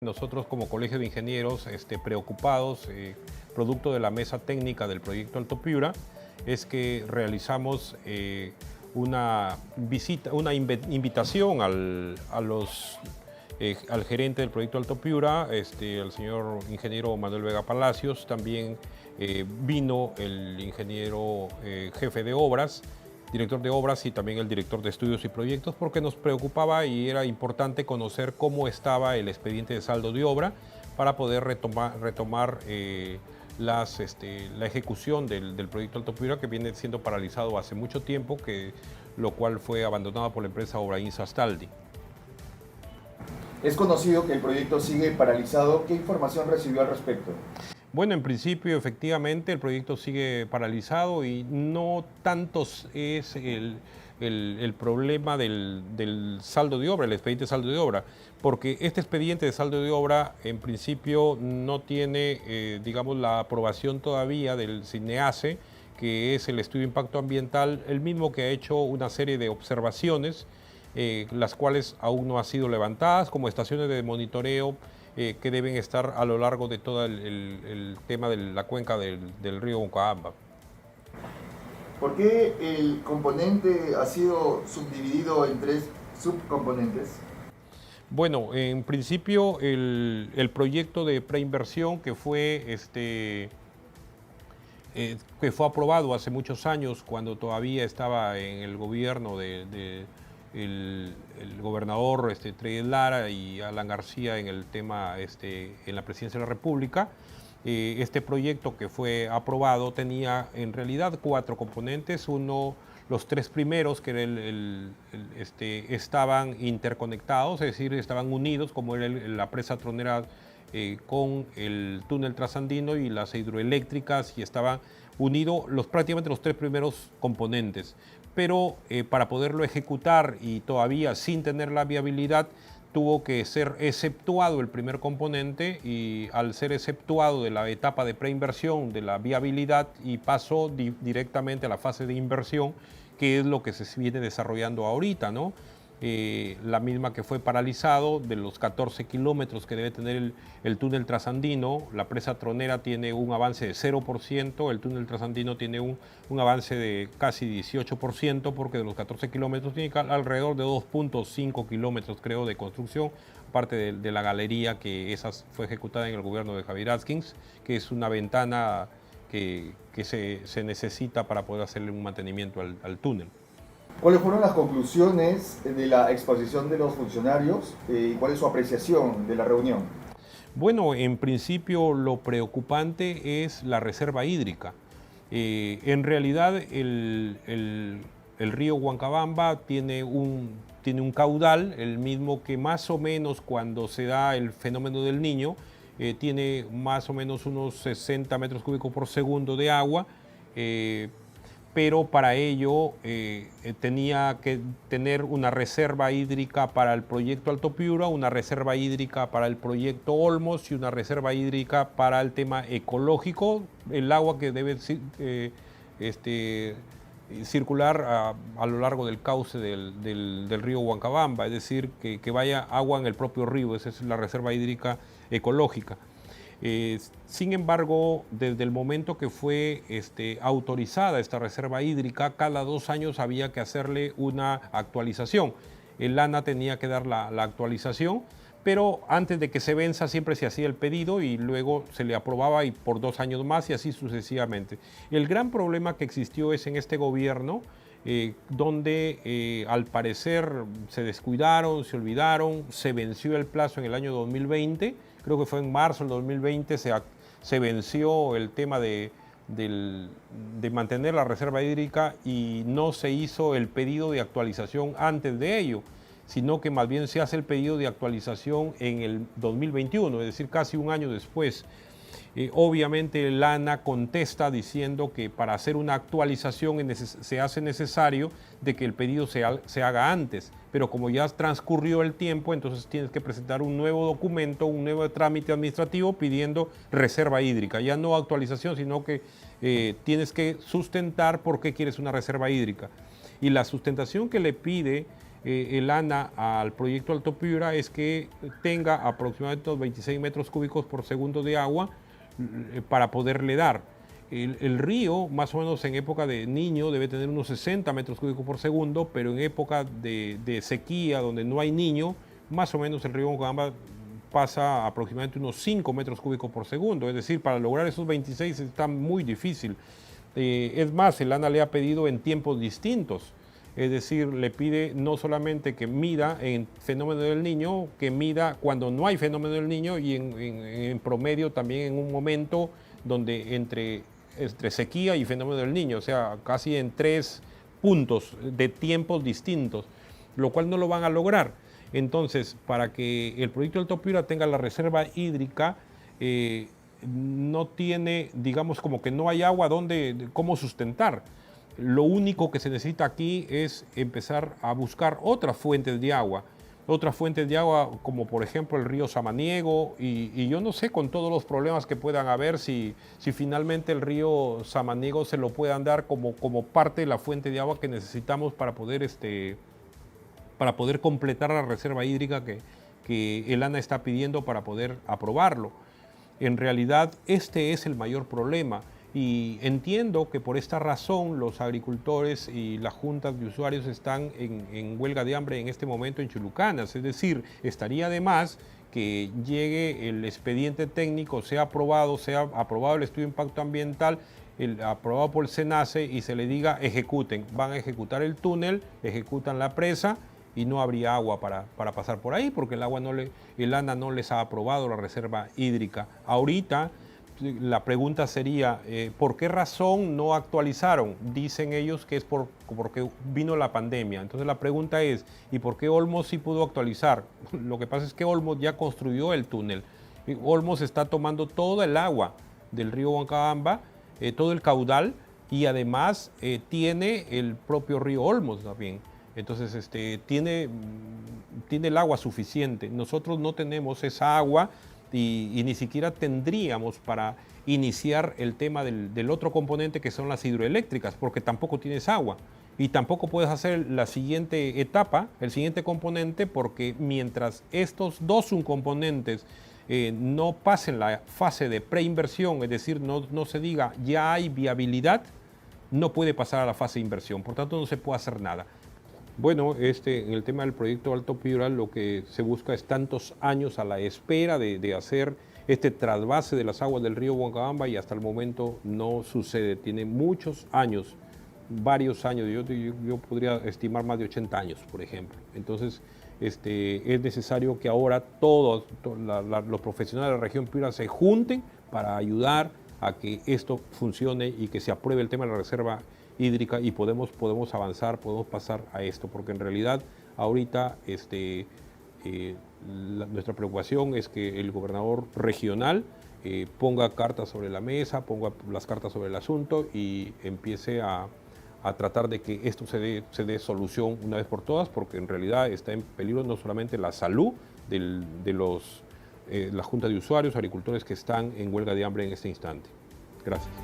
Nosotros como Colegio de Ingenieros preocupados, producto de la mesa técnica del proyecto Alto Piura, es que realizamos una visita, invitación al gerente del proyecto Alto Piura, al señor ingeniero Manuel Vega Palacios. También vino el ingeniero jefe de obras, director de obras, y también el director de estudios y proyectos, porque nos preocupaba y era importante conocer cómo estaba el expediente de saldo de obra para poder retomar la ejecución del proyecto Alto Piura, que viene siendo paralizado hace mucho tiempo, lo cual fue abandonado por la empresa Obrainsa Astaldi. Es conocido que el proyecto sigue paralizado. ¿Qué información recibió al respecto? Bueno, en principio, efectivamente, el proyecto sigue paralizado y no tanto es el problema del saldo de obra, el expediente de saldo de obra, porque este expediente de saldo de obra, en principio, no tiene, digamos, la aprobación todavía del CINEACE, que es el estudio de impacto ambiental, el mismo que ha hecho una serie de observaciones, las cuales aún no han sido levantadas, como estaciones de monitoreo que deben estar a lo largo de todo el tema de la cuenca del río Huancabamba. ¿Por qué el componente ha sido subdividido en 3 subcomponentes? Bueno, en principio el proyecto de preinversión que fue aprobado hace muchos años, cuando todavía estaba en el gobierno el gobernador Treyes Lara y Alan García en el tema en la presidencia de la República. Este proyecto que fue aprobado tenía en realidad 4 componentes. Los 3 primeros, que era estaban interconectados, es decir, estaban unidos, como era la presa tronera con el túnel trasandino y las hidroeléctricas, y estaban unidos prácticamente los 3 primeros componentes. Pero para poderlo ejecutar y todavía sin tener la viabilidad, tuvo que ser exceptuado el primer componente, y al ser exceptuado de la etapa de preinversión, de la viabilidad, y pasó directamente a la fase de inversión, que es lo que se viene desarrollando ahorita, ¿no? La misma que fue paralizado. De los 14 kilómetros que debe tener el túnel trasandino, la presa tronera tiene un avance de 0%, el túnel trasandino tiene un avance de casi 18%, porque de los 14 kilómetros tiene alrededor de 2.5 kilómetros, creo, de construcción, aparte de la galería, que esa fue ejecutada en el gobierno de Javier Atkins, que es una ventana que se necesita para poder hacerle un mantenimiento al túnel. ¿Cuáles fueron las conclusiones de la exposición de los funcionarios y cuál es su apreciación de la reunión? Bueno, en principio lo preocupante es la reserva hídrica. En realidad el río Huancabamba tiene un caudal, el mismo que más o menos cuando se da el fenómeno del Niño, tiene más o menos unos 60 metros cúbicos por segundo de agua, pero para ello tenía que tener una reserva hídrica para el proyecto Alto Piura, una reserva hídrica para el proyecto Olmos y una reserva hídrica para el tema ecológico, el agua que debe circular a lo largo del cauce del río Huancabamba, es decir, que vaya agua en el propio río. Esa es la reserva hídrica ecológica. Sin embargo, desde el momento que fue autorizada esta reserva hídrica, cada 2 años había que hacerle una actualización. El ANA tenía que dar la actualización, pero antes de que se venza siempre se hacía el pedido y luego se le aprobaba, y por 2 años más, y así sucesivamente. El gran problema que existió es en este gobierno, donde al parecer se descuidaron, se olvidaron, se venció el plazo en el año 2020, creo que fue en marzo del 2020, se venció el tema de mantener la reserva hídrica, y no se hizo el pedido de actualización antes de ello, sino que más bien se hace el pedido de actualización en el 2021, es decir, casi un año después. Obviamente el ANA contesta diciendo que para hacer una actualización se hace necesario de que el pedido se haga antes, pero como ya transcurrió el tiempo, entonces tienes que presentar un nuevo documento, un nuevo trámite administrativo pidiendo reserva hídrica, ya no actualización, sino que tienes que sustentar por qué quieres una reserva hídrica. Y la sustentación que le pide el ANA al proyecto Alto Piura es que tenga aproximadamente 26 metros cúbicos por segundo de agua para poderle dar. El río, más o menos en época de niño, debe tener unos 60 metros cúbicos por segundo, pero en época de sequía, donde no hay niño, más o menos el río Huancabamba pasa aproximadamente unos 5 metros cúbicos por segundo. Es decir, para lograr esos 26 está muy difícil. Es más, el ANA le ha pedido en tiempos distintos. Es decir, le pide no solamente que mida en fenómeno del niño, que mida cuando no hay fenómeno del niño y en promedio también en un momento donde entre sequía y fenómeno del niño, o sea, casi en 3 puntos de tiempos distintos, lo cual no lo van a lograr. Entonces, para que el proyecto Alto Piura tenga la reserva hídrica, no tiene, digamos, como que no hay agua cómo sustentar. Lo único que se necesita aquí es empezar a buscar otras fuentes de agua como por ejemplo el río Samaniego y yo no sé con todos los problemas que puedan haber si finalmente el río Samaniego se lo puedan dar como parte de la fuente de agua que necesitamos para poder completar la reserva hídrica que el ANA está pidiendo para poder aprobarlo. En realidad este es el mayor problema. Y entiendo que por esta razón los agricultores y las juntas de usuarios están en huelga de hambre en este momento en Chulucanas. Es decir, estaría de más que llegue el expediente técnico, sea aprobado el estudio de impacto ambiental, aprobado por el SENACE y se le diga ejecuten. Van a ejecutar el túnel, ejecutan la presa y no habría agua para pasar por ahí porque el ANA no les ha aprobado la reserva hídrica. Ahorita la pregunta sería, ¿por qué razón no actualizaron? Dicen ellos que es porque vino la pandemia. Entonces la pregunta es, ¿y por qué Olmos sí pudo actualizar? Lo que pasa es que Olmos ya construyó el túnel. Olmos está tomando toda el agua del río Huancabamba, todo el caudal, y además tiene el propio río Olmos también. Entonces tiene el agua suficiente. Nosotros no tenemos esa agua. Y ni siquiera tendríamos para iniciar el tema del otro componente que son las hidroeléctricas, porque tampoco tienes agua y tampoco puedes hacer la siguiente etapa, el siguiente componente, porque mientras estos dos subcomponentes no pasen la fase de preinversión, es decir, no se diga ya hay viabilidad, no puede pasar a la fase de inversión, por tanto no se puede hacer nada. Bueno, en el tema del proyecto Alto Piura lo que se busca es tantos años a la espera de hacer este trasvase de las aguas del río Huancabamba y hasta el momento no sucede. Tiene muchos años, varios años, yo podría estimar más de 80 años, por ejemplo. Entonces, es necesario que ahora todos los profesionales de la región Piura se junten para ayudar a que esto funcione y que se apruebe el tema de la reserva hídrica y podemos avanzar, podemos pasar a esto, porque en realidad ahorita nuestra preocupación es que el gobernador regional ponga cartas sobre la mesa, ponga las cartas sobre el asunto y empiece a tratar de que esto se dé solución una vez por todas, porque en realidad está en peligro no solamente la salud de la Junta de Usuarios, agricultores que están en huelga de hambre en este instante. Gracias.